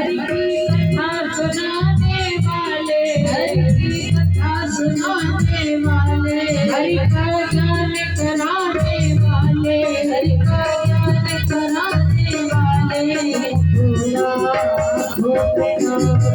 हरि की कथा सुनाने वाले, हरि की कथा सुनाने वाले, हरि का ज्ञान कराने वाले, हरि का ज्ञान कराने वाले, भोला भोलेनाथ,